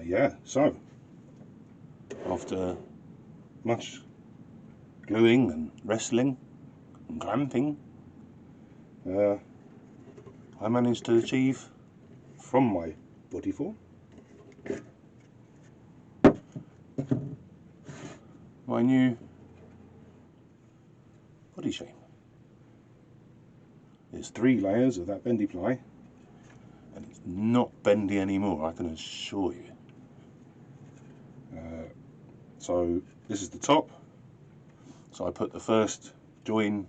Yeah, so after much gluing and wrestling and clamping, I managed to achieve from my body form my new body shape. There's 3 layers of that bendy ply, and it's not bendy anymore, I can assure you. So this is the top, so I put the first join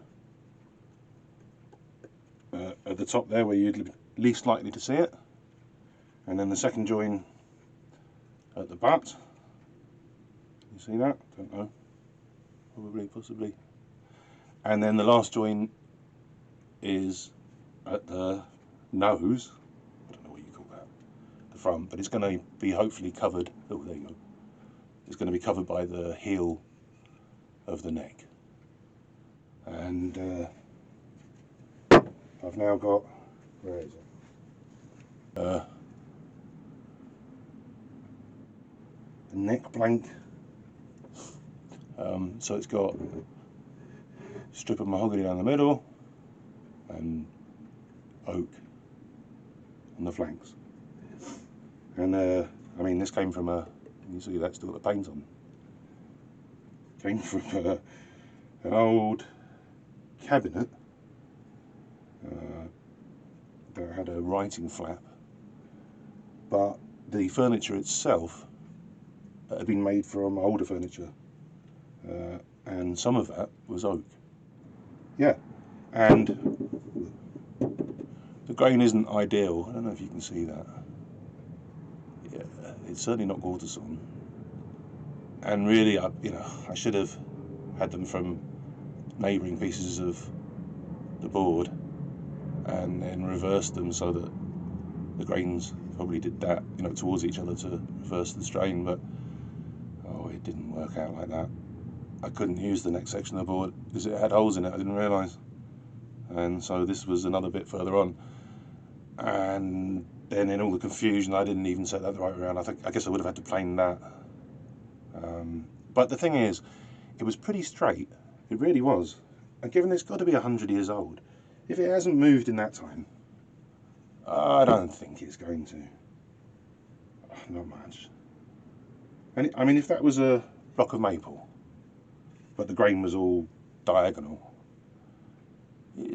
at the top there where you'd least likely to see it, and then the second join at the butt. You see that? Don't know, probably, possibly. And then the last join is at the nose, I don't know what you call that, the front, but it's going to be hopefully covered, oh there you go, it's going to be covered by the heel of the neck. And I've now got, where is it? The neck blank. So it's got a strip of mahogany down the middle and oak on the flanks. And I mean, this came from a, you see that's still got the paint on. Came from an old cabinet that had a writing flap, but the furniture itself had been made from older furniture, and some of that was oak. Yeah, and the grain isn't ideal. I don't know if you can see that. Yeah, it's certainly not gorgeous on. And really, I should have had them from neighbouring pieces of the board and then reversed them so that the grains probably did that, towards each other to reverse the strain, but oh, it didn't work out like that. I couldn't use the next section of the board because it had holes in it, I didn't realise. And so this was another bit further on. And then in all the confusion, I didn't even set that the right way around. I guess I would have had to plane that. But the thing is, it was pretty straight. It really was. And given it's got to be 100 years old, if it hasn't moved in that time, I don't think it's going to. Not much. And I mean, if that was a block of maple, but the grain was all diagonal,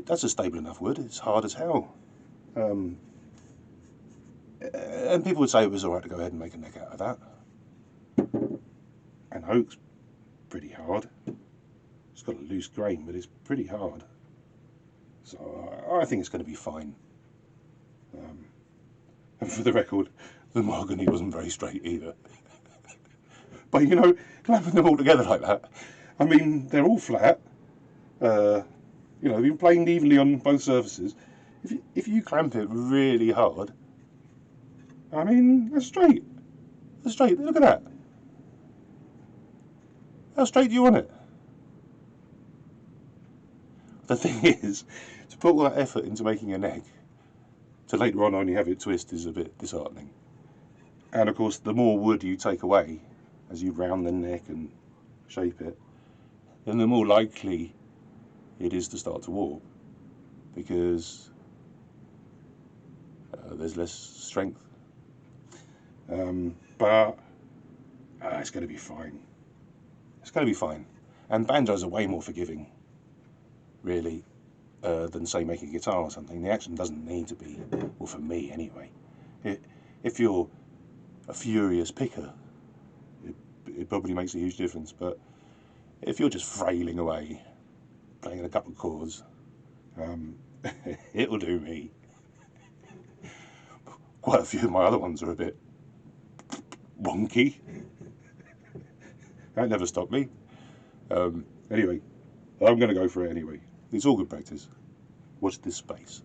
that's a stable enough wood. It's hard as hell. And people would say it was alright to go ahead and make a neck out of that. And oak's pretty hard. It's got a loose grain, but it's pretty hard. So I think it's going to be fine. And for the record, the mahogany wasn't very straight either. But clamping them all together like that, I mean, they're all flat. They've been planed evenly on both surfaces. If you clamp it really hard, I mean, they're straight. They're straight. Look at that. How straight do you want it? The thing is, to put all that effort into making a neck, to later on only have it twist is a bit disheartening. And of course, the more wood you take away as you round the neck and shape it, then the more likely it is to start to warp, because there's less strength. But it's going to be fine. It's going to be fine. And banjos are way more forgiving, really, than say making a guitar or something. The action doesn't need to be, well, for me anyway. If you're a furious picker, it probably makes a huge difference. But if you're just frailing away, playing a couple of chords, it'll do me. Quite a few of my other ones are a bit wonky. That never stopped me. Anyway, I'm going to go for it anyway. It's all good practice. Watch this space.